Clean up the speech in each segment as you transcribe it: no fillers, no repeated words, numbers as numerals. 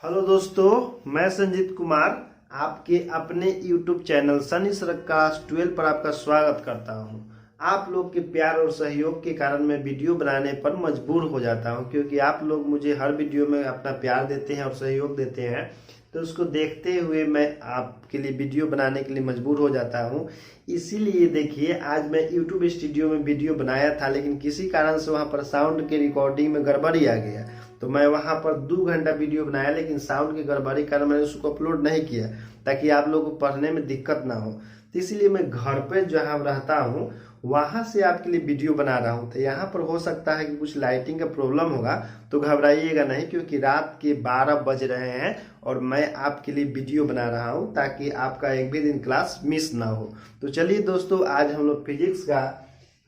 Hello दोस्तों, मैं संजीत कुमार आपके अपने YouTube channel Sunny sir class 12 पर आपका स्वागत करता हूं। आप लोग के प्यार और सहयोग के कारण मैं वीडियो बनाने पर मजबूर हो जाता हूं, क्योंकि आप लोग मुझे हर वीडियो में अपना प्यार देते हैं और सहयोग देते हैं, तो उसको देखते हुए मैं आपके लिए वीडियो बनाने के लिए मजबूर हो जाता हूं। इसीलिए देखिए, आज मैं YouTube स्टूडियो में वीडियो बनाया था, लेकिन किसी कारण से वहां पर साउंड के रिकॉर्डिंग में गड़बड़ी आ गया, तो मैं वहां पर 2 घंटा वीडियो बनाया, लेकिन साउंड की गड़बड़ी कारण मैंने उसको अपलोड नहीं किया, ताकि आप लोगों को पढ़ने में दिक्कत ना हो। तो इसलिए मैं घर पे जहां रहता हूं वहां से आपके लिए वीडियो बना रहा हूं। तो यहाँ पर हो सकता है कि कुछ लाइटिंग का प्रॉब्लम होगा, तो घबराइएगा नहीं, क्योंकि रात के 12 बज रहे हैं और मैं आपके लिए वीडियो बना रहा हूं, ताकि आपका एक भी दिन क्लास मिस ना हो। तो चलिए दोस्तों, आज हम लोग फिजिक्स का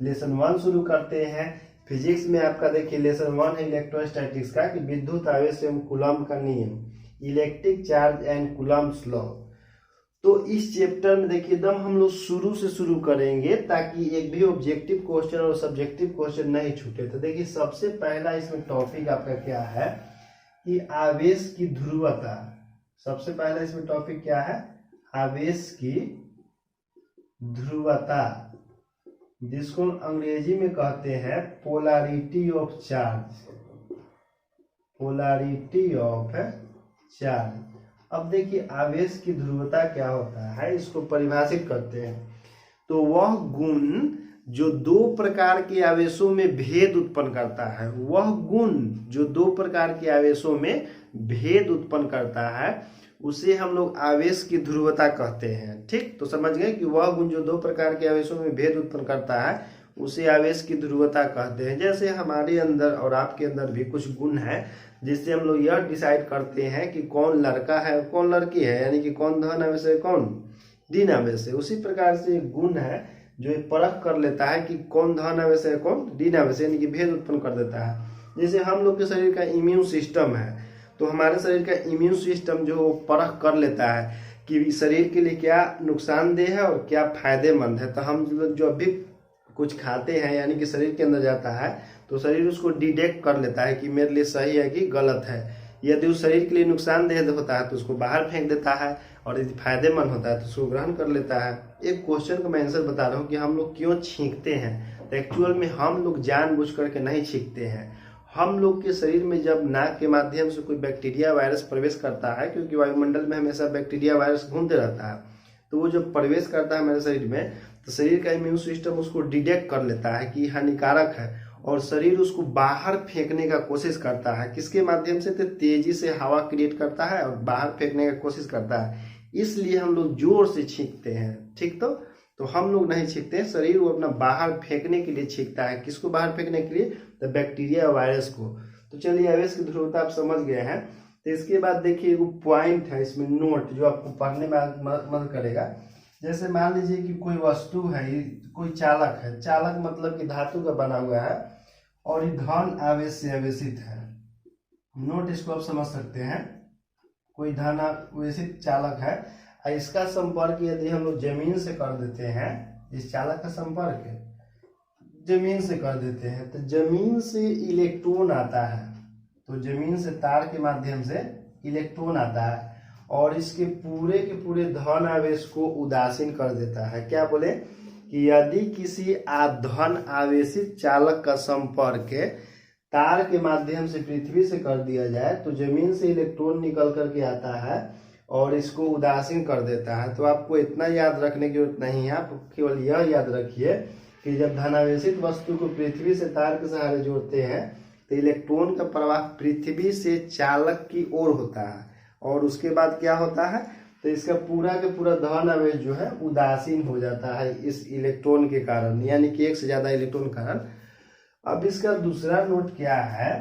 लेसन 1 शुरू करते हैं। फिजिक्स में आपका देखिए लेसन 1 है इलेक्ट्रोस्टैटिक्स का, कि विद्युत आवेश एवं कूलम्ब का नियम, electric charge and Coulomb's law. तो इस चैप्टर में देखिए एकदम हम लोग शुरू से शुरू करेंगे, ताकि एक भी ऑब्जेक्टिव क्वेश्चन और सब्जेक्टिव क्वेश्चन नहीं छूटे। तो देखिए, सबसे पहला इसमें टॉपिक आपका क्या है कि आवेश की ध्रुवता। सबसे पहला इसमें टॉपिक क्या है? आवेश की ध्रुवता, जिसको अंग्रेजी में कहते हैं polarity of charge. Polarity of charge. अब देखिए, आवेश की ध्रुवता क्या होता है, इसको परिभाषित करते हैं। तो वह गुण जो 2 प्रकार के आवेशों में भेद उत्पन्न करता है, वह गुण जो 2 प्रकार के आवेशों में भेद उत्पन्न करता है, उसे हम लोग आवेश की ध्रुवता कहते हैं। ठीक, तो समझ गए कि वह गुण जो 2 प्रकार के आवेशों में भेद उत्पन्न करता है, उसे आवेश की ध्रुवता कहते हैं। जैसे हमारे अंदर और आपके अंदर भी कुछ गुण है, जिससे हम लोग यह डिसाइड करते हैं कि कौन लड़का है और कौन लड़की है, यानी कि कौन धन आवेश है कौन ऋण आवेश है। उसी प्रकार से एक गुण है जो परख कर लेता है कि कौन धन आवेश है कौन ऋण आवेश है, यानी कि भेद उत्पन्न कर देता है। जैसे हम लोग के शरीर का इम्यून सिस्टम है, तो हमारे शरीर का इम्यून सिस्टम जो परख कर लेता है कि शरीर के लिए क्या नुकसानदेह है और क्या फायदेमंद है। तो हम जो भी कुछ खाते हैं, यानी कि शरीर के अंदर जाता है, तो शरीर उसको डिटेक्ट कर लेता है कि मेरे लिए सही है कि गलत है। यदि उस शरीर के लिए नुकसानदेह होता है तो उसको बाहर फेंक देता है, और यदि फायदेमंद होता है तो उसको ग्रहण कर लेता है। एक क्वेश्चन का मैं आंसर बता रहा हूँ कि हम लोग क्यों छींकते हैं। तो एक्चुअल में हम लोग जानबूझ करके नहीं छींकते हैं। हम लोग के शरीर में जब नाक के माध्यम से कोई बैक्टीरिया वायरस प्रवेश करता है, क्योंकि वायुमंडल में हमेशा बैक्टीरिया वायरस घूमते रहता है, तो वो जब प्रवेश करता है हमारे शरीर में, तो शरीर का इम्यून सिस्टम उसको डिटेक्ट कर लेता है कि हानिकारक है, और शरीर उसको बाहर फेंकने का कोशिश करता है। किसके माध्यम से? तो तेजी से हवा क्रिएट करता है और बाहर फेंकने का कोशिश करता है। इसलिए हम लोग जोर से छींकते हैं। ठीक, तो हम लोग नहीं छींकते, शरीर वो अपना बाहर फेंकने के लिए छींकता है। किसको बाहर फेंकने के लिए? तो बैक्टीरिया वायरस को। तो चलिए, आवेश की ध्रुवता आप समझ गए हैं। तो इसके बाद देखिए, एक पॉइंट है इसमें नोट, जो आपको पढ़ने में मदद करेगा। जैसे मान लीजिए कि कोई वस्तु है, कोई चालक है। चालक मतलब कि धातु का बना हुआ है, और ये धन आवेश से आवेशित है। नोट इसको आप समझ सकते हैं। कोई धन आवेशित चालक है, इसका संपर्क यदि हम लोग जमीन से कर देते हैं, इस चालक का संपर्क जमीन से कर देते हैं, तो जमीन से इलेक्ट्रॉन आता है। तो जमीन से तार के माध्यम से इलेक्ट्रॉन आता है, और इसके पूरे के पूरे धन आवेश को उदासीन कर देता है। क्या बोले कि यदि किसी धन आवेशित चालक का संपर्क तार के माध्यम से पृथ्वी से कर दिया जाए, तो जमीन से इलेक्ट्रॉन निकल करके आता है और इसको उदासीन कर देता है। तो आपको इतना याद रखने की जरूरत नहीं है, आप केवल यह याद रखिए कि जब धनावेशित वस्तु को पृथ्वी से तार के सहारे जोड़ते हैं, तो इलेक्ट्रॉन का प्रवाह पृथ्वी से चालक की ओर होता है, और उसके बाद क्या होता है, तो इसका पूरा का पूरा धन आवेश जो है उदासीन हो जाता है इस इलेक्ट्रॉन के कारण, यानी कि एक से ज्यादा इलेक्ट्रॉन के कारण। अब इसका दूसरा नोट क्या है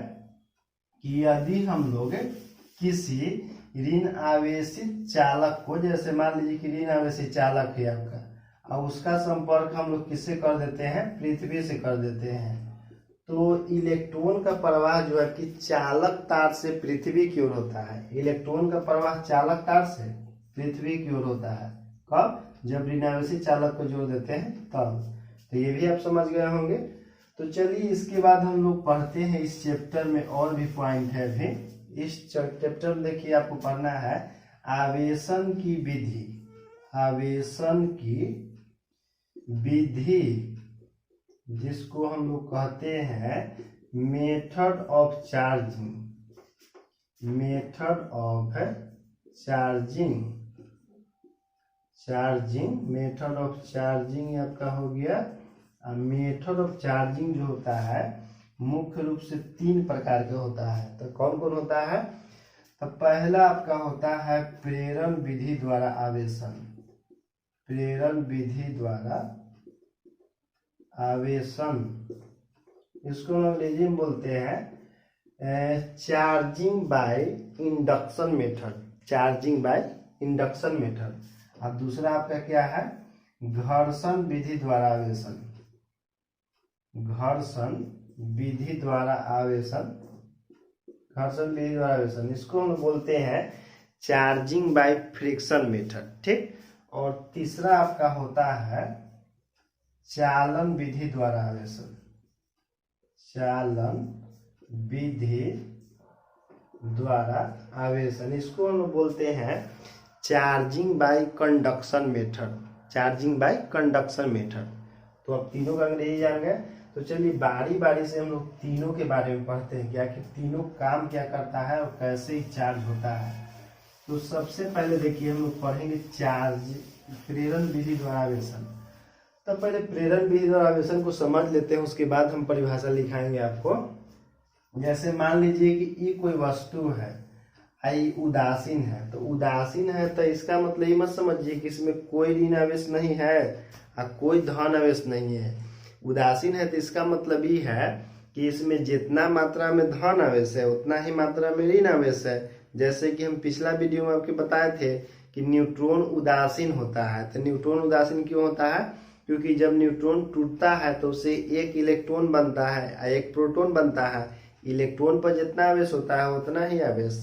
कि यदि हम लोग किसी ऋण आवेशित चालक को, जैसे मान लीजिए कि ऋण आवेशित चालक है आपका, और उसका संपर्क हम लोग किससे कर देते हैं? पृथ्वी से कर देते हैं, तो इलेक्ट्रॉन का प्रवाह जो है कि चालक तार से पृथ्वी की ओर होता है। इलेक्ट्रॉन का प्रवाह चालक तार से पृथ्वी की ओर होता है। कब? जब ऋण आवेशित चालक को जोड़ देते हैं तब। तो ये भी आप समझ गए होंगे। तो चलिए, इसके बाद हम लोग पढ़ते हैं इस चैप्टर में और भी पॉइंट है। भी इस चैप्टर में देखिए आपको पढ़ना है आवेशन की विधि। आवेशन की विधि जिसको हम लोग कहते हैं method of charging. Method of charging. Method of charging आपका हो गया। मेथड ऑफ चार्जिंग जो होता है मुख्य रूप से 3 प्रकार का होता है। तो कौन कौन होता है? तो पहला आपका होता है प्रेरण विधि द्वारा आवेशन। प्रेरण विधि द्वारा आवेशन, इसको हम अंग्रेजी में बोलते हैं charging by induction method. Charging by induction method. अब दूसरा आपका क्या है? घर्षण विधि द्वारा आवेशन। घर्षण विधि द्वारा आवेशन। घर्षण विधि द्वारा आवेशन, इसको हम बोलते हैं चार्जिंग बाय फ्रिक्शन मेथड। ठीक। और तीसरा आपका होता है चालन विधि द्वारा आवेशन। चालन विधि द्वारा आवेशन, इसको हम बोलते हैं charging by conduction method. Charging by conduction method. तो अब तीनों का अंग्रेजी जान गए। तो चलिए बारी बारी से हम लोग तीनों के बारे में पढ़ते हैं, क्या कि तीनों काम क्या करता है और कैसे ही चार्ज होता है। तो सबसे पहले देखिए हम लोग पढ़ेंगे प्रेरण विधि द्वारा आवेशन। तो पहले प्रेरण विधि द्वारा आवेशन को समझ लेते हैं, उसके बाद हम परिभाषा लिखाएंगे आपको। जैसे मान लीजिए कि ये कोई वस्तु है, आई उदासीन है। तो उदासीन है तो इसका मतलब ये मत समझिए कि इसमें कोई ऋण आवेश नहीं है और कोई धन आवेश नहीं है। उदासीन है तो इसका मतलब ये है कि इसमें जितना मात्रा में धन आवेश है उतना ही मात्रा में ऋण आवेश है। जैसे कि हम पिछला वीडियो में आपके बताए थे कि न्यूट्रॉन उदासीन होता है। तो न्यूट्रॉन उदासीन क्यों होता है? क्योंकि जब न्यूट्रॉन टूटता है तो उससे एक इलेक्ट्रॉन बनता है और एक प्रोटॉन बनता है। इलेक्ट्रॉन पर जितना आवेश होता है उतना ही आवेश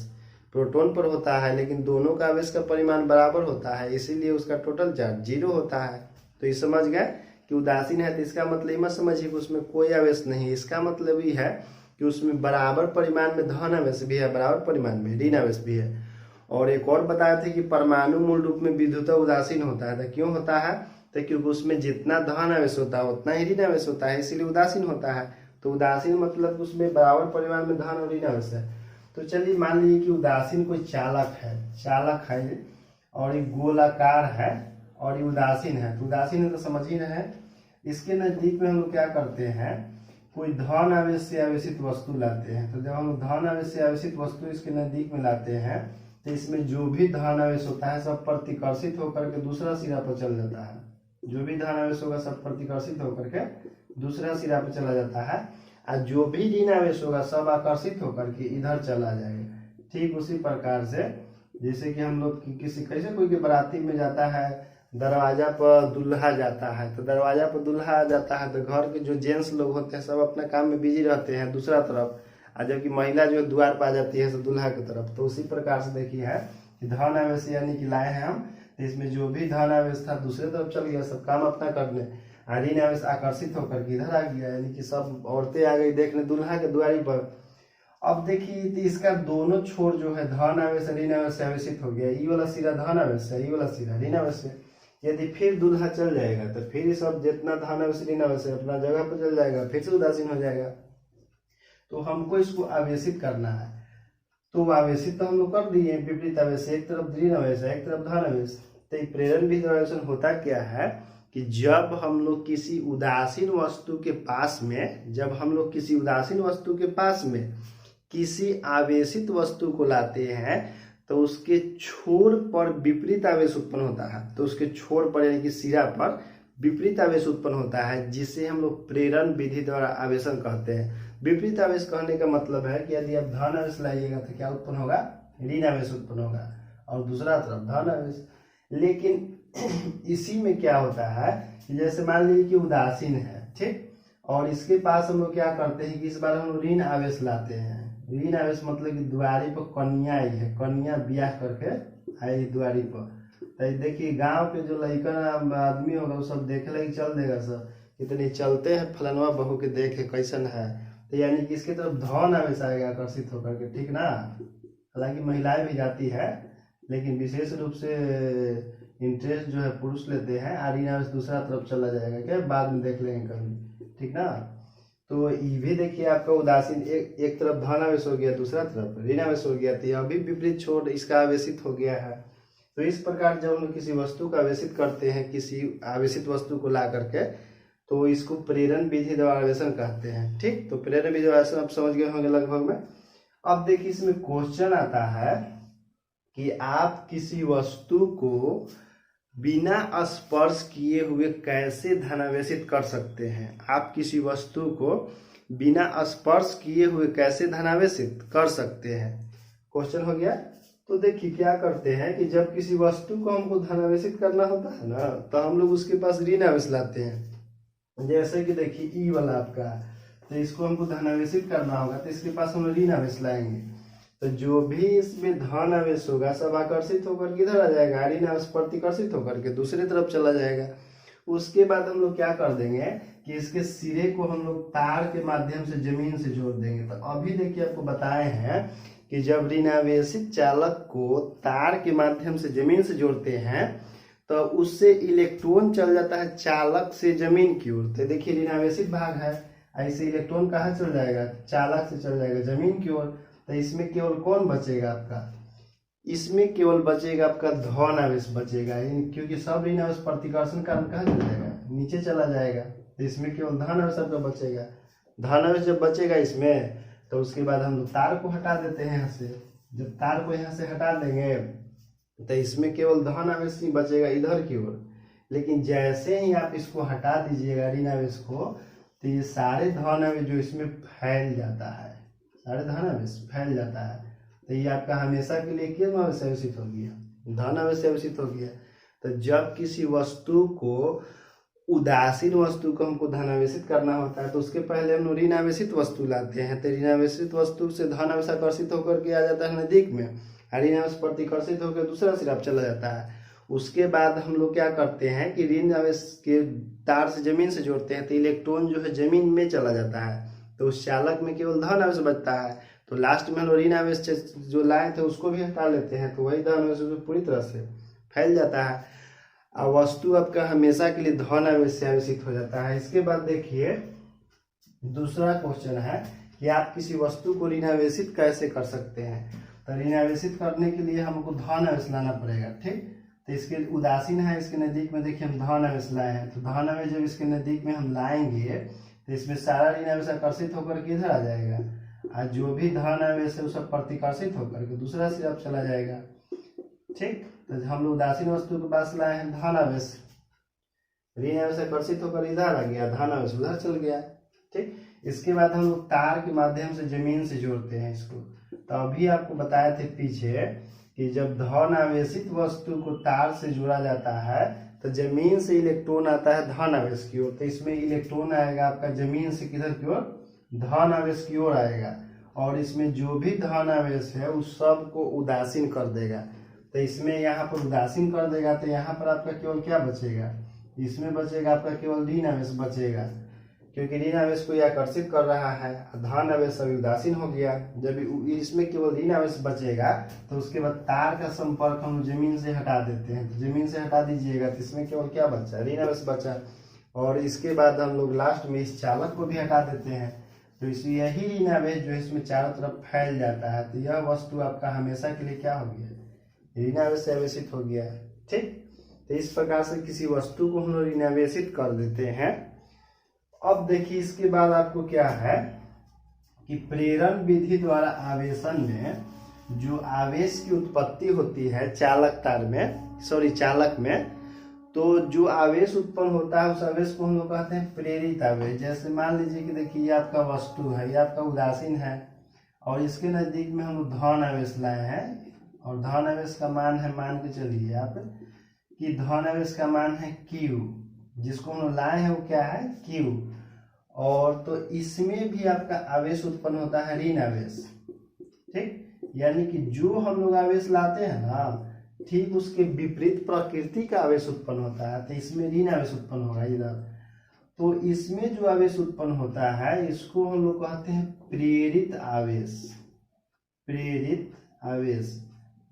प्रोटॉन पर होता है, लेकिन दोनों का आवेश का परिमाण बराबर होता है, इसीलिए उसका टोटल चार्ज 0 होता है। तो ये समझ गए कि उदासीन है तो इसका मतलब मत समझिए कि उसमें कोई आवेश नहीं। इसका मतलब ये है कि उसमें बराबर परिमाण में धन आवेश भी है, बराबर परिमाण में ऋण आवेश भी है। और एक और बताए थे कि परमाणु मूल रूप में विद्युत उदासीन होता है। तो क्यों होता है? तो क्योंकि उसमें जितना धन आवेश होता है उतना ही ऋण आवेश होता है, इसीलिए उदासीन होता है। तो उदासीन मतलब उसमें बराबर परिमाण में धन और ऋण आवेश है। तो चलिए मान लीजिए कि उदासीन कोई चालक है और ये गोलाकार है और ये उदासीन है। तो उदासीन है तो समझ ही रहे। इसके नजदीक में हम लोग क्या करते हैं, कोई धन आवेश से आवेशित वस्तु लाते हैं। तो जब हम धन आवेश से आवेशित वस्तु इसके नजदीक में लाते हैं तो इसमें जो भी धन आवेश होता है सब प्रतिकर्षित होकर के दूसरा सिरा पर चल जाता है। जो भी धन आवेश होगा सब प्रतिकर्षित होकर के दूसरा सिरा पर चला जाता है, और जो भी ऋण आवेश होगा सब आकर्षित होकर के इधर चला जाएगा। ठीक उसी प्रकार से जैसे कि हम लोग किसी कैसे कोई के बराती में जाता है, दरवाजा पर दूल्हा जाता है। तो दरवाजा पर दूल्हा जाता है तो घर के जो जेंट्स लोग होते हैं सब अपने काम में बिजी रहते हैं दूसरा तरफ, और जबकि महिला जो द्वार पर आ जाती है तो दूल्हा की तरफ। तो उसी प्रकार से देखिए है कि धन आवेश यानी कि लाए हैं हम, तो इसमें जो भी धन आवेश था दूसरे तरफ चल गया सब काम अपना करने, ऋण आवेश आकर्षित होकर के इधर आ गया, यानी कि सब औरतें आ गई देखने दूल्हा के द्वारी पर। अब देखिए तो इसका दोनों छोर जो है धन आवेश ऋण आवेश से आवेशित हो गया। ये वाला सिरा धन आवेश है, ये वाला सिरा ऋण आवेश है। यदि फिर दूल्हा चल जाएगा तो फिर सब जितना धन आवेश ऋण आवेश है अपना जगह पर चल जाएगा, फिर से उदासीन हो जाएगा। तो हमको इसको आवेशित करना है। तो आवेशित तो हम लोग कर दिए, विपरीत आवेश, एक तरफ ऋण आवेश है एक तरफ धन आवेश। तो प्रेरण विधि द्वारा आवेशन होता क्या है कि जब हम लोग किसी उदासीन वस्तु के पास में किसी आवेशित वस्तु को लाते हैं तो उसके छोर पर विपरीत आवेश उत्पन्न होता है। तो उसके छोर पर यानी कि सिरा पर विपरीत आवेश उत्पन्न होता है, जिसे हम लोग प्रेरण विधि द्वारा आवेशन कहते हैं। विपरीत आवेश कहने का मतलब है कि यदि आप धन आवेश लाइएगा तो क्या उत्पन्न होगा, ऋण आवेश उत्पन्न होगा, और दूसरा तरफ धन आवेश। लेकिन इसी में क्या होता है कि जैसे मान लीजिए कि उदासीन है, ठीक, और इसके पास हम लोग क्या करते हैं कि इस बार हम लोग ऋण आवेश लाते हैं। ऋण आवेश मतलब कि द्वारी पर कन्या आई है, कन्या ब्याह करके आई द्वारी पर। तो देखिए गांव के जो लड़का आदमी होगा वो सब देख ले चल देगा, सब कितनी चलते हैं फलनवा बहू के देखे कैसन है। तो यानी कि इसके तरफ धन आवेश आएगा आकर्षित होकर के, ठीक ना। हालांकि महिलाएं भी जाती है, लेकिन विशेष रूप से इंटरेस्ट जो है पुरुष लेते हैं। और ऋण आवेश दूसरा तरफ चला जाएगा, क्या बाद में देख लेंगे कभी, ठीक ना। तो ये भी देखिए आपका उदासीन एक तरफ धन आवेश हो गया, दूसरा तरफ ऋण आवेश हो गया, तो अभी विपरीत छोड़ इसका आवेशित हो गया है। तो इस प्रकार जब हम लोग किसी वस्तु का आवेशित करते हैं, किसी आवेशित वस्तु को ला करके, तो इसको प्रेरण विधि द्वारा आवेशन कहते हैं। ठीक, तो प्रेरण विधि द्वारा आवेशन आप समझ गए होंगे लगभग में। अब देखिए इसमें क्वेश्चन आता है कि आप किसी वस्तु को बिना स्पर्श किए हुए कैसे धनावेशित कर सकते हैं। आप किसी वस्तु को बिना स्पर्श किए हुए कैसे धनावेशित कर सकते हैं, क्वेश्चन हो गया। तो देखिए क्या करते हैं कि जब किसी वस्तु को हमको धनावेशित करना होता है ना, तो हम लोग उसके पास ऋण आवेश लाते हैं। जैसे कि देखिए ई वाला आपका, तो इसको हमको धनावेशित करना होगा, तो इसके पास हम ऋण आवेश लाएंगे। तो जो भी इसमें धन आवेश होगा सब आकर्षित होकर किधर आ जाएगा, ऋण आवेश प्रतिकर्षित होकर के दूसरी तरफ चला जाएगा। उसके बाद हम लोग क्या कर देंगे कि इसके सिरे को हम लोग तार के माध्यम से जमीन से जोड़ देंगे। तो अभी देखिए आपको बताए हैं कि जब ऋणावेशित चालक को तार के माध्यम से जमीन से जोड़ते हैं तो उससे इलेक्ट्रॉन चल जाता है चालक से जमीन की ओर। तो देखिए ऋणावेशित भाग है, ऐसे इलेक्ट्रॉन कहाँ चल जाएगा, चालक से चल जाएगा जमीन की ओर। तो इसमें केवल कौन बचेगा आपका, इसमें केवल बचेगा आपका धन आवेश बचेगा, क्योंकि सब ऋण आवेश प्रतिकर्षण का कहाँ चल जाएगा, नीचे चला जाएगा। तो इसमें केवल धन आवेश आपका बचेगा। धन आवेश जब बचेगा इसमें, तो उसके बाद हम लोग तार को हटा देते हैं यहाँ से। जब तार को यहाँ से हटा देंगे तो इसमें केवल धन आवेश ही बचेगा इधर की ओर। लेकिन जैसे ही आप इसको हटा दीजिएगा ऋण आवेश को, तो ये सारे धन आवेश जो इसमें फैल जाता है, सारे धन आवेश फैल जाता है। तो ये आपका हमेशा के लिए किस आवेश से आवेशित हो गया, धन आवेश से आवेशित हो गया। तो जब किसी वस्तु को, उदासीन वस्तु को हमको धनावेशित करना होता है, तो उसके पहले हम ऋण आवेशित वस्तु लाते हैं। तो ऋण आवेशित वस्तु से धन आवेश आकर्षित होकर के आ जाता है नजदीक में, ऋण आवेश प्रतिकर्षित होकर दूसरा सिरा चला जाता है। उसके बाद हम लोग क्या करते हैं कि ऋण आवेश के तार से जमीन से जोड़ते हैं, तो इलेक्ट्रॉन जो है जमीन में चला जाता है। तो उस चालक में केवल धन आवेश बचता है। तो लास्ट में हम लोग ऋण आवेश जो लाए थे उसको भी हटा लेते हैं, तो वही धन आवेश पूरी तरह से फैल जाता है। वस्तु आपका हमेशा के लिए धन आवेश से आवेशित हो जाता है। इसके बाद देखिए दूसरा क्वेश्चन है कि आप किसी वस्तु को ऋणावेशित कैसे कर सकते हैं। तो ऋणावेशित करने के लिए हमको धन आवेश लाना पड़ेगा। ठीक, तो इसके उदासीन है, इसके नजदीक में देखिए हम धन आवेश लाए हैं। तो धन आवेश जब इसके नजदीक में हम लाएंगे तो इसमें सारा ऋण आवेश आकर्षित होकर के इधर आ जाएगा, और जो भी धन आवेश है वो सब प्रतिकर्षित होकर के दूसरा सिरा चला जाएगा। ठीक, तो हम लोग उदासीन वस्तु के पास लाए हैं धन आवेश, ऋण आवेश आकर्षित होकर इधर आ गया, धन आवेश उधर चल गया। ठीक, इसके बाद हम लोग तार के माध्यम से जमीन से जोड़ते हैं इसको। तो अभी आपको बताए थे पीछे कि जब धन आवेशित वस्तु को तार से जोड़ा जाता है तो जमीन से इलेक्ट्रॉन आता है धन आवेश की ओर। तो इसमें इलेक्ट्रॉन आएगा आपका जमीन से किधर की ओर, धन आवेश की ओर आएगा, और इसमें जो भी धन आवेश है उस सब को उदासीन कर देगा। तो इसमें यहाँ पर उदासीन कर देगा, तो यहाँ पर आपका केवल क्या बचेगा, इसमें बचेगा आपका केवल ऋण आवेश बचेगा, क्योंकि ऋण आवेश को आकर्षित कर रहा है। धन आवेश अभी उदासीन हो गया। जब इसमें केवल ऋण आवेश बचेगा तो उसके बाद तार का संपर्क हम जमीन से हटा देते हैं। तो जमीन से हटा दीजिएगा तो इसमें केवल क्या बचा, ऋण आवेश बचा। और इसके बाद हम लोग लास्ट में इस चालक को भी हटा देते हैं। तो इस यही ऋण आवेश जो इसमें चारों तरफ फैल जाता है, तो यह वस्तु आपका हमेशा के लिए क्या हो गया, ऋण आवेश से आवेशित हो गया। ठीक, तो इस प्रकार से किसी वस्तु को हम लोग ऋणावेशित कर देते हैं। अब देखिए इसके बाद आपको क्या है कि प्रेरण विधि द्वारा आवेशन में जो आवेश की उत्पत्ति होती है चालक तार में, चालक में, तो जो आवेश उत्पन्न होता है उस आवेश को हम लोग कहते हैं प्रेरित आवेश। जैसे मान लीजिए कि देखिए ये आपका वस्तु है, ये आपका उदासीन है, और इसके नजदीक में हम लोग धन आवेश लाए हैं, और धन आवेश का मान है, मान के चलिए आप कि धन आवेश का मान है Q, जिसको हम लाए हैं वो क्या है Q। और तो इसमें भी आपका आवेश उत्पन्न होता है ऋण आवेश। ठीक, यानी कि जो हम लोग आवेश लाते हैं ना, ठीक उसके विपरीत प्रकृति का आवेश उत्पन्न होता है। तो इसमें ऋण आवेश उत्पन्न होगा इधर। तो इसमें जो आवेश उत्पन्न होता है इसको हम लोग कहते हैं प्रेरित आवेश, प्रेरित आवेश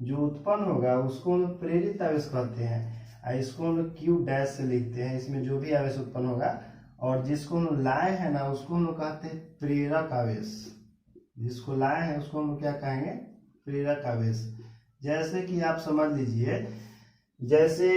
जो उत्पन्न होगा उसको हम लोग प्रेरित आवेश कहते हैं। इसको हम लोग क्यू डैश से लिखते हैं, इसमें जो भी आवेश उत्पन्न होगा। और जिसको हम लोग लाए हैं ना उसको हम लोग कहते हैं प्रेरक आवेश। जिसको लाए हैं उसको हम लोग क्या कहेंगे? प्रेरक आवेश। जैसे कि आप समझ लीजिए, जैसे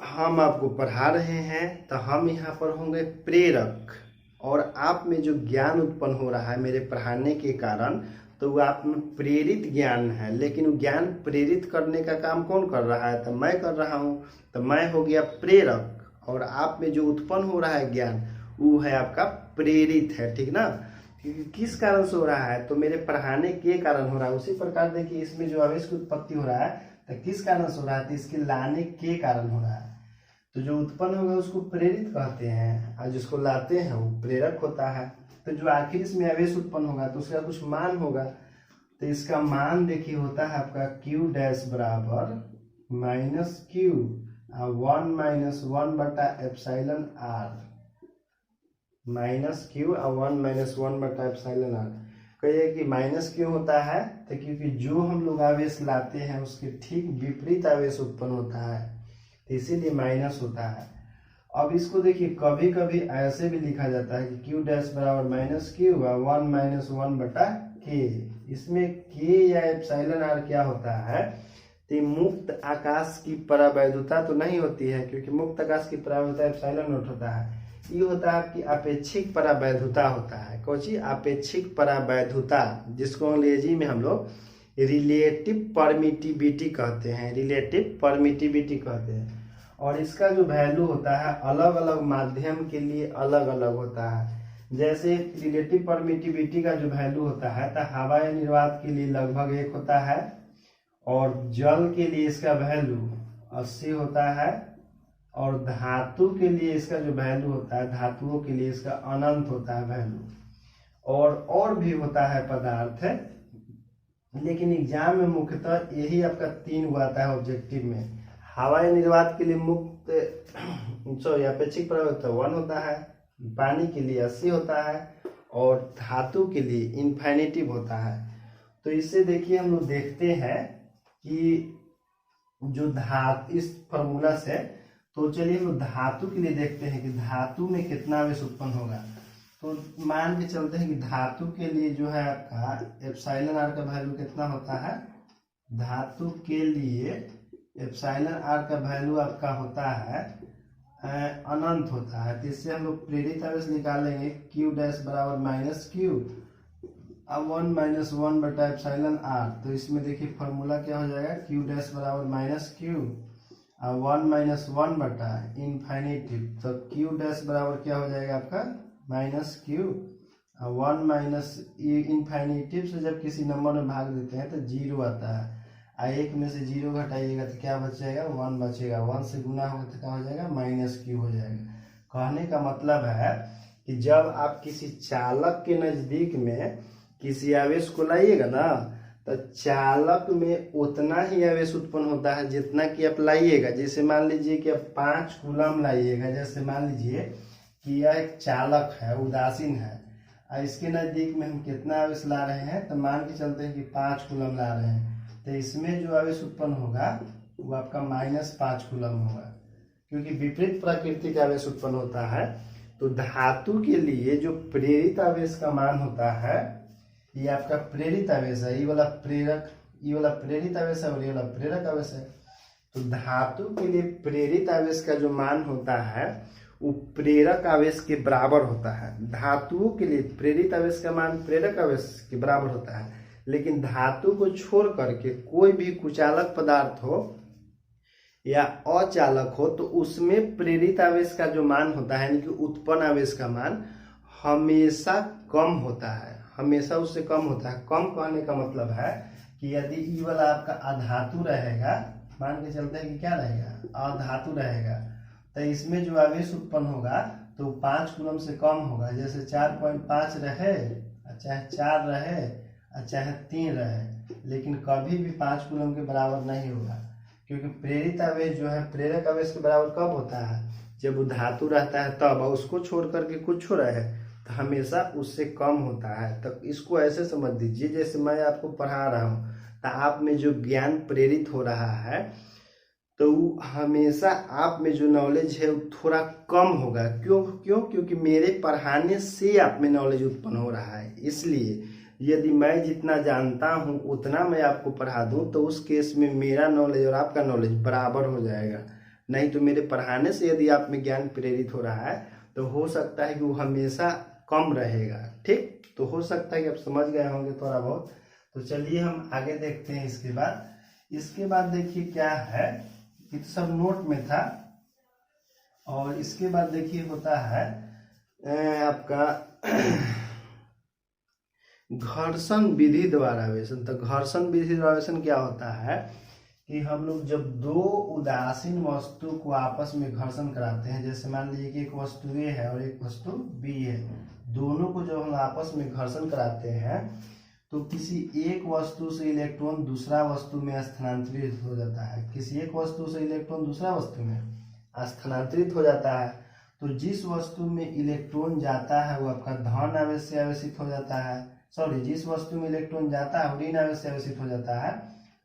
हम आपको पढ़ा रहे हैं तो हम यहाँ पर होंगे प्रेरक, और आप में जो ज्ञान उत्पन्न हो रहा है मेरे पढ़ाने के कारण, तो वो आप में प्रेरित ज्ञान है। लेकिन वो ज्ञान प्रेरित करने का काम कौन कर रहा है? तो मैं कर रहा हूँ। तो मैं हो गया प्रेरक, और आप में जो उत्पन्न हो रहा है ज्ञान वो है आपका प्रेरित है। ठीक ना? क्योंकि किस कारण से हो रहा है? तो मेरे पढ़ाने के कारण हो रहा है। उसी प्रकार देखिए इसमें जो आवेश की उत्पत्ति हो रहा है तो किस कारण से हो रहा है? तो इसके लाने के कारण हो रहा है। तो जो उत्पन्न होगा उसको प्रेरित कहते हैं, और जिसको लाते हैं वो प्रेरक होता है। तो जो आखिर इसमें आवेश उत्पन्न होगा तो उसका कुछ मान होगा। तो इसका मान देखिए होता है आपका क्यू डैश बराबर माइनस क्यू 1 - 1 बटा एप्सिलॉन आर। माइनस क्यू 1 - 1 बटा एप्सिलॉन आर। कहिए कि माइनस क्यों होता है? तो क्योंकि जो हम लोग आवेश लाते हैं उसके ठीक विपरीत आवेश उत्पन्न होता है, तो इसीलिए माइनस होता है। अब इसको देखिए कभी कभी ऐसे भी लिखा जाता है कि क्यू डैश बराबर माइनस क्यू 1 - 1 बटा के। इसमें के या एप्सिलॉन आर क्या होता है? तो मुक्त आकाश की परावैधुता तो नहीं होती है, क्योंकि मुक्त आकाश की परावैधुता एप्सिलॉन नॉट होता है। ये होता है आपकी अपेक्षिक परावैधुता होता है। कौची? अपेक्षिक परावैधुता, जिसको अंग्रेजी में हम लोग रिलेटिव परमिटिविटी कहते हैं। रिलेटिव परमिटिविटी कहते हैं। और इसका जो वैल्यू होता है अलग अलग माध्यम के लिए अलग अलग होता है। जैसे रिलेटिव परमिटिविटी का जो वैल्यू होता है तो हवा या निर्वात के लिए लगभग 1 होता है, और जल के लिए इसका वैल्यू 80 होता है, और धातु के लिए इसका जो वैल्यू होता है, धातुओं के लिए इसका अनंत होता है वैल्यू। और भी होता है पदार्थ है, लेकिन एग्जाम में मुख्यतः यही आपका 3 हुआ आता है ऑब्जेक्टिव में। हवा या निर्वात के लिए मुक्त अपेक्षिक परावैधुता 1 होता है, पानी के लिए 80 होता है, और धातु के लिए इन्फिनिटिव होता है। तो इससे देखिए हम लोग देखते हैं कि जो इस फॉर्मूला से, तो चलिए हम धातु के लिए देखते हैं कि धातु में कितना आवेश उत्पन्न होगा। तो मान के चलते हैं कि धातु के लिए जो है आपका एप्सिलॉन आर का वैल्यू कितना होता है? धातु के लिए एप्सिलॉन आर का वैल्यू आपका होता है अनंत होता है। तो इससे हम लोग प्रेरित आवेश निकालेंगे क्यू डैश बराबर माइनस क्यू 1 - 1 बटा एप्सिलॉन आर। तो इसमें देखिए फॉर्मूला क्या हो जाएगा? क्यू डैश बराबर माइनस क्यू 1 - 1 बटा इन्फिनिटिव। तो क्यू डैश बराबर क्या हो जाएगा आपका? माइनस क्यू 1 - इन्फिनिटिव से जब किसी नंबर में भाग देते हैं तो 0 आता है। 1 में से 0 घटाइएगा तो क्या बचेगा? 1 बचेगा। 1 से गुना होगा तो क्या हो जाएगा? माइनस क्यू हो जाएगा। कहने का मतलब है कि जब आप किसी चालक के नजदीक में किसी आवेश को लाइएगा ना, तो चालक में उतना ही आवेश उत्पन्न होता है जितना कि आप लाइएगा। जैसे मान लीजिए कि आप 5 कूलम लाइएगा। जैसे मान लीजिए कि यह एक चालक है, उदासीन है, और इसके नजदीक में हम कितना आवेश ला रहे हैं? तो मान के चलते हैं कि 5 कूलम ला रहे हैं। तो इसमें जो आवेश उत्पन्न होगा वो आपका -5 कूलम होगा, क्योंकि विपरीत प्रकृति का आवेश उत्पन्न होता है। तो धातु के लिए जो प्रेरित आवेश का मान होता है, ये आपका प्रेरित आवेश है। ये वाला प्रेरित आवेश है और ये वाला प्रेरक आवेश है। तो धातु के लिए प्रेरित आवेश का जो मान होता है वो प्रेरक आवेश के बराबर होता है। धातुओं के लिए प्रेरित आवेश का मान प्रेरक आवेश के बराबर होता है। लेकिन धातु को छोड़ करके कोई भी कुचालक पदार्थ हो या अचालक हो, तो उसमें प्रेरित आवेश का जो मान होता है, यानी कि उत्पन्न आवेश का मान हमेशा कम होता है। हमेशा उससे कम होता है। कम कहने का मतलब है कि यदि ई वाला आपका अधातु रहेगा, मान के चलते हैं कि क्या रहेगा? अधातु रहेगा, तो इसमें जो आवेश उत्पन्न होगा तो 5 कूलम से कम होगा। जैसे 4.5 रहे, चाहे 4 रहे, चाहे 3 रहे, लेकिन कभी भी 5 कूलम के बराबर नहीं होगा। क्योंकि प्रेरित आवेश जो है प्रेरक आवेश के बराबर कब होता है? जब वो धातु रहता है तब। उसको छोड़ करके कुछ हो रहे तो हमेशा उससे कम होता है। तो इसको ऐसे समझ दीजिए, जैसे मैं आपको पढ़ा रहा हूँ तो आप में जो ज्ञान प्रेरित हो रहा है तो हमेशा आप में जो नॉलेज है वो थोड़ा कम होगा। क्योंकि मेरे पढ़ाने से आप में नॉलेज उत्पन्न हो रहा है। इसलिए यदि मैं जितना जानता हूँ उतना मैं आपको पढ़ा दूँ तो उस केस में मेरा नॉलेज और आपका नॉलेज बराबर हो जाएगा। नहीं तो मेरे पढ़ाने से यदि आप में ज्ञान प्रेरित हो रहा है तो हो सकता है कि वो हमेशा कम रहेगा। ठीक, तो हो सकता है कि आप समझ गए होंगे थोड़ा बहुत। तो चलिए हम आगे देखते हैं। इसके बाद देखिए क्या है, ये तो सब नोट में था। और इसके बाद देखिए होता है आपका घर्षण विधि द्वारा आवेशन। तो घर्षण विधि द्वारा आवेशन क्या होता है कि हम लोग जब दो उदासीन वस्तु को आपस में घर्षण कराते हैं, जैसे मान लीजिए कि एक वस्तु ए है और एक वस्तु बी है, दोनों को जब हम आपस में घर्षण कराते हैं तो किसी एक वस्तु से इलेक्ट्रॉन दूसरा वस्तु में स्थानांतरित हो जाता है। किसी एक वस्तु से इलेक्ट्रॉन दूसरा वस्तु में स्थानांतरित हो जाता है। तो जिस वस्तु में इलेक्ट्रॉन जाता है वो आपका धन आवेश से आवेशित हो जाता है। जिस वस्तु में इलेक्ट्रॉन जाता है वो ऋण आवेश से आवेशित हो जाता है,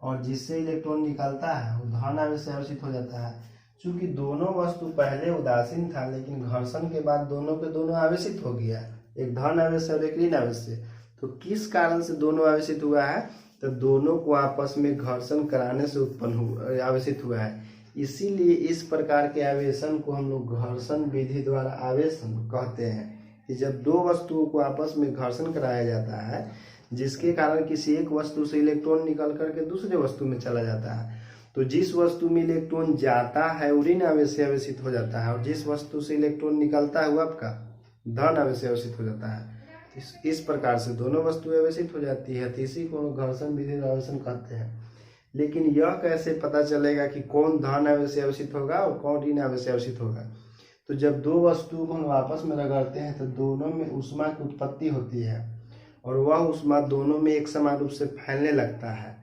और जिससे इलेक्ट्रॉन निकलता है वो धन आवेश से आवेशित हो जाता है। चूंकि दोनों वस्तु पहले उदासीन था लेकिन घर्षण के बाद दोनों के दोनों आवेशित हो गया, एक धन आवेश से और एक ऋण आवेश से। तो किस कारण से दोनों आवेशित हुआ है, तो दोनों को आपस में घर्षण कराने से उत्पन्न आवेशित हुआ है। इसीलिए इस प्रकार के आवेशन को हम लोग घर्षण विधि द्वारा आवेशन कहते हैं, कि जब दो वस्तुओं को आपस में घर्षण कराया जाता है जिसके कारण किसी एक वस्तु से इलेक्ट्रॉन निकल करके दूसरे वस्तु में चला जाता है। तो जिस वस्तु में इलेक्ट्रॉन जाता है वो ऋण आवेश से आवेशित हो जाता है, और जिस वस्तु से इलेक्ट्रॉन निकलता है वो आपका धन आवेश से आवेशित हो जाता है। इस प्रकार से दोनों वस्तुएं आवेशित हो जाती है। तो इसी को घर्षण विधि आवेशन कहते हैं। लेकिन यह कैसे पता चलेगा कि कौन धन आवेश से आवेशित होगा और कौन ऋण आवेश से आवेशित होगा? तो जब दो वस्तुओं को हम आपस में रगड़ते हैं तो दोनों में ऊष्मा की उत्पत्ति होती है, और वह ऊष्मा दोनों में एक समान रूप से फैलने लगता है।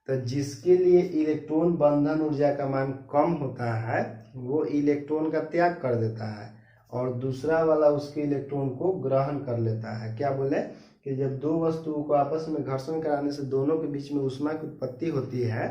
तो जिसके लिए इलेक्ट्रॉन बंधन ऊर्जा का मान कम होता है वो इलेक्ट्रॉन का त्याग कर देता है, और दूसरा वाला उसके इलेक्ट्रॉन को ग्रहण कर लेता है। क्या बोले कि जब दो वस्तुओं को आपस में घर्षण कराने से दोनों के बीच में ऊष्मा की उत्पत्ति होती है,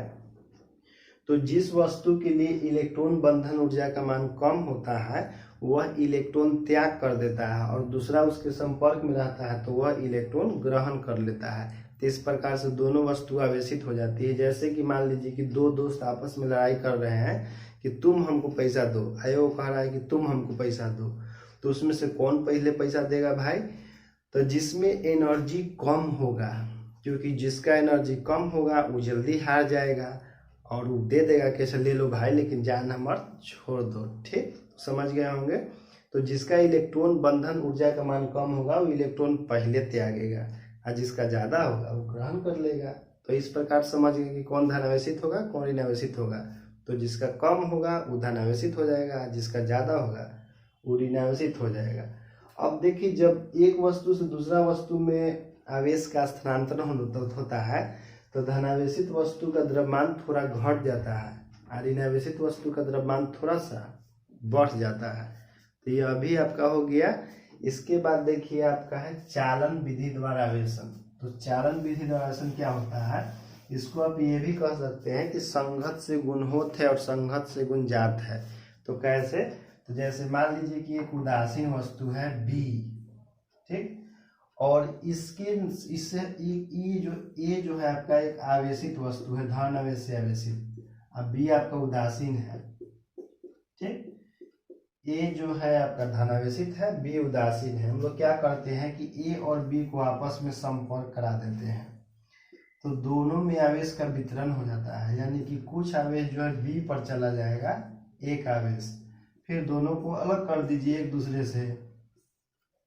तो जिस वस्तु के लिए इलेक्ट्रॉन बंधन ऊर्जा का मान कम होता है वह इलेक्ट्रॉन त्याग कर देता है, और दूसरा उसके संपर्क में रहता है तो वह इलेक्ट्रॉन ग्रहण कर लेता है। तो इस प्रकार से दोनों वस्तु आवेशित हो जाती है। जैसे कि मान लीजिए कि दो दोस्त आपस में लड़ाई कर रहे हैं कि तुम हमको पैसा दो, वो कह रहा है कि तुम हमको पैसा दो। तो उसमें से कौन पहले पैसा देगा भाई? तो जिसमें एनर्जी कम होगा, क्योंकि जिसका एनर्जी कम होगा वो जल्दी हार जाएगा और वो दे देगा कि अच्छा ले लो भाई लेकिन जान मत छोड़ दो। ठीक, समझ गए होंगे। तो जिसका इलेक्ट्रॉन बंधन ऊर्जा का मान कम होगा वो इलेक्ट्रॉन पहले त्यागेगा, और जिसका ज्यादा होगा वो ग्रहण कर लेगा। तो इस प्रकार समझ गए कि कौन धन आवेशित होगा कौन ऋण आवेशित होगा। तो जिसका कम होगा वो धन आवेशित हो जाएगा, जिसका ज्यादा होगा वो ऋण आवेशित हो जाएगा। अब देखिए जब एक वस्तु से दूसरा वस्तु में आवेश का स्थानांतरण होता है तो धनावेशित वस्तु का द्रव्यमान थोड़ा घट जाता है और ऋणावेशित वस्तु का द्रव्यमान थोड़ा सा बढ़ जाता है। तो ये अभी आपका हो गया। इसके बाद देखिए आपका है चालन विधि द्वारा आवेशन। तो चालन विधि द्वारा आवेशन क्या होता है, इसको आप ये भी कह सकते हैं कि संघत से गुण होत है और संघत से गुण जात है। तो कैसे? तो जैसे मान लीजिए कि एक उदासीन वस्तु है बी, ठीक, और इससे ये जो है आपका एक आवेशित वस्तु है, धन आवेश से आवेशित। अब बी आपका उदासीन है, ठीक, ए जो है आपका धनावेशित है, बी उदासीन है। हम लोग क्या करते हैं कि ए और बी को आपस में संपर्क करा देते हैं तो दोनों में आवेश का वितरण हो जाता है। यानी कि कुछ आवेश जो है बी पर चला जाएगा, एक आवेश, फिर दोनों को अलग कर दीजिए एक दूसरे से।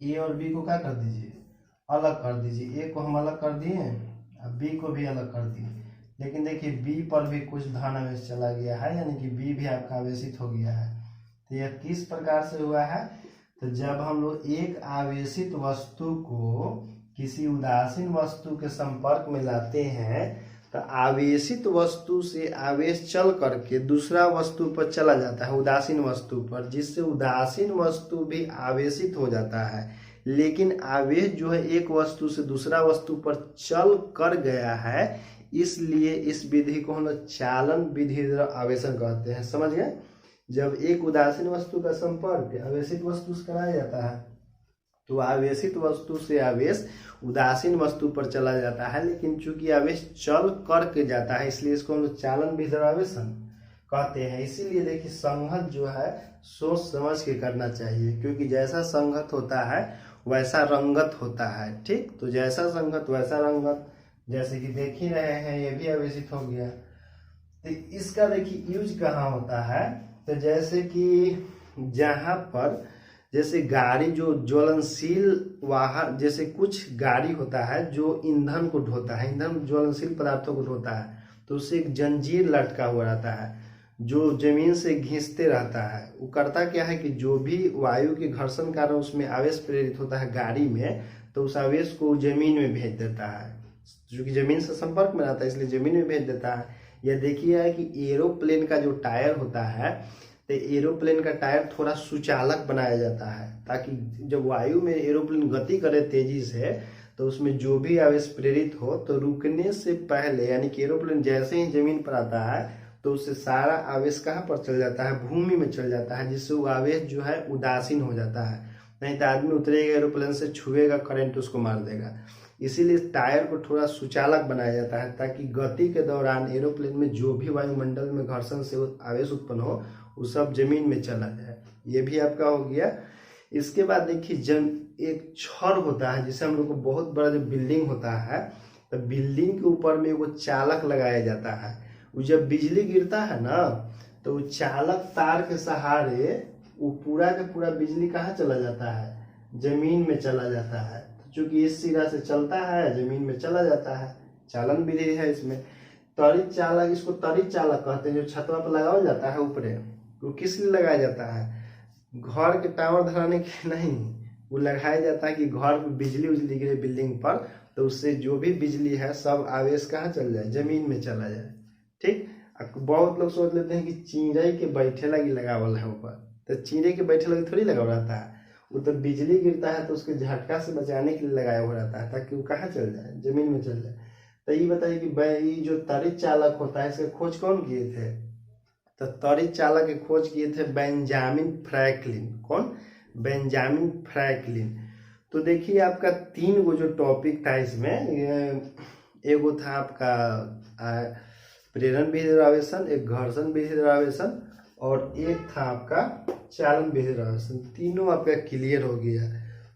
ए और बी को क्या कर दीजिए, अलग कर दीजिए। ए को हम अलग कर दिए, अब बी को भी अलग कर दिए। लेकिन देखिए बी पर भी कुछ धन आवेश चला गया है, यानी कि बी भी आपका आवेशित हो गया है। तो यह किस प्रकार से हुआ है? तो जब हम लोग एक आवेशित वस्तु को किसी उदासीन वस्तु के संपर्क में लाते हैं तो आवेशित वस्तु से आवेश चल करके दूसरा वस्तु पर चला जाता है, उदासीन वस्तु पर, जिससे उदासीन वस्तु भी आवेशित हो जाता है। लेकिन आवेश जो है एक वस्तु से दूसरा वस्तु पर चल कर गया है, इसलिए इस विधि को हम लोग चालन विधि द्वारा आवेशन कहते हैं। समझ गए? जब एक उदासीन वस्तु का संपर्क आवेशित वस्तु से कराया जाता है तो आवेशित वस्तु से आवेश उदासीन वस्तु पर चला जाता है, लेकिन चूंकि आवेश चल करके जाता है इसलिए इसको हम लोग चालन विधि द्वारा आवेशन कहते हैं। इसीलिए देखिए संघत जो है सोच समझ के करना चाहिए, क्योंकि जैसा संघत होता है वैसा रंगत होता है। ठीक, तो जैसा संघत वैसा रंगत, जैसे कि देख ही रहे हैं ये भी आवेशित हो गया। तो इसका देखिए यूज कहाँ होता है, तो जैसे कि जहाँ पर जैसे गाड़ी जो ज्वलनशील वाहन, जैसे कुछ गाड़ी होता है जो ईंधन को ढोता है, ईंधन ज्वलनशील पदार्थों को ढोता है, तो उससे एक जंजीर लटका हुआ रहता है जो जमीन से घिसते रहता है। वो करता क्या है कि जो भी वायु के घर्षण कारण उसमें आवेश प्रेरित होता है गाड़ी में, तो उस आवेश को जमीन में भेज देता है, क्योंकि जमीन से संपर्क में रहता है इसलिए जमीन में भेज देता है। यह देखिए है कि एरोप्लेन का जो टायर होता है, तो एरोप्लेन का टायर थोड़ा सुचालक बनाया जाता है ताकि जब वायु में एरोप्लेन गति करे तेजी से तो उसमें जो भी आवेश प्रेरित हो तो रुकने से पहले, यानी कि एरोप्लेन जैसे ही जमीन पर आता है तो उससे सारा आवेश कहाँ पर चल जाता है, भूमि में चल जाता है, जिससे वो आवेश जो है उदासीन हो जाता है। नहीं तो आदमी उतरेगा एरोप्लेन से, छुएगा करंट उसको मार देगा। इसीलिए टायर को थोड़ा सुचालक बनाया जाता है ताकि गति के दौरान एरोप्लेन में जो भी वायुमंडल में घर्षण से आवेश उत्पन्न हो वो सब जमीन में चला जाए। ये भी आपका हो गया। इसके बाद देखिए जब एक छड़ होता है, जिसे हम लोग को बहुत बड़ा जो बिल्डिंग होता है, तो बिल्डिंग के ऊपर में वो चालक लगाया जाता है। वो जब बिजली गिरता है ना तो वो चालक तार के सहारे वो पूरा का पूरा बिजली कहाँ चला जाता है, जमीन में चला जाता है। तो चूंकि इस सिरा से चलता है जमीन में चला जाता है, चालन विधि है इसमें। त्वरित चालक, इसको त्वरित चालक कहते हैं, जो छतवा पर लगाया जाता है ऊपरे। वो किस लिए लगाया जाता है, घर के टावर धराने के नहीं, वो लगाया जाता है कि घर में बिजली उजली गिरे बिल्डिंग पर तो उससे जो भी बिजली है सब आवेश कहाँ चल जाए, जमीन में चला जाए। ठीक, बहुत लोग सोच लेते हैं कि चिड़ै के बैठे लगी लगावल है ऊपर, तो चिड़ै के बैठे लगी थोड़ी लगा रहता है, वो तो बिजली गिरता है तो उसके झटका से बचाने के लिए लगाया हुआ रहता है ताकि वो कहाँ चल जाए, जमीन में चल जाए। तो ये बताइए कि ये जो त्वरित चालक होता है इसके खोज कौन किए थे, तो त्वरित चालक की खोज किए थे बेंजामिन फ्रैंकलिन। कौन? Benjamin Franklin. तो देखिए आपका 3 गो जो टॉपिक था इसमें, एगो था आपका प्रेरण विधि द्वारा आवेशन, एक घर्षण विधि द्वारा आवेशन और एक था आपका चालन विधि द्वारा आवेशन। तीनों आपका क्लियर हो गया।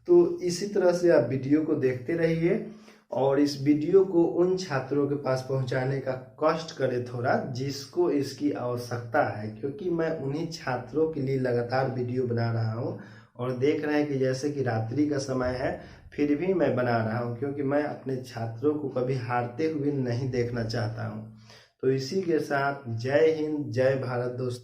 तो इसी तरह से आप वीडियो को देखते रहिए और इस वीडियो को उन छात्रों के पास पहुंचाने का कष्ट करें थोड़ा जिसको इसकी आवश्यकता है, क्योंकि मैं उन्हीं छात्रों के लिए लगातार वीडियो बना रहा हूं और देख रहे हैं कि जैसे कि रात्रि का समय है फिर भी मैं बना रहा हूं, क्योंकि मैं अपने छात्रों को कभी हारते हुए नहीं देखना चाहता हूं। तो इसी के साथ जय हिंद, जय भारत दोस्तों।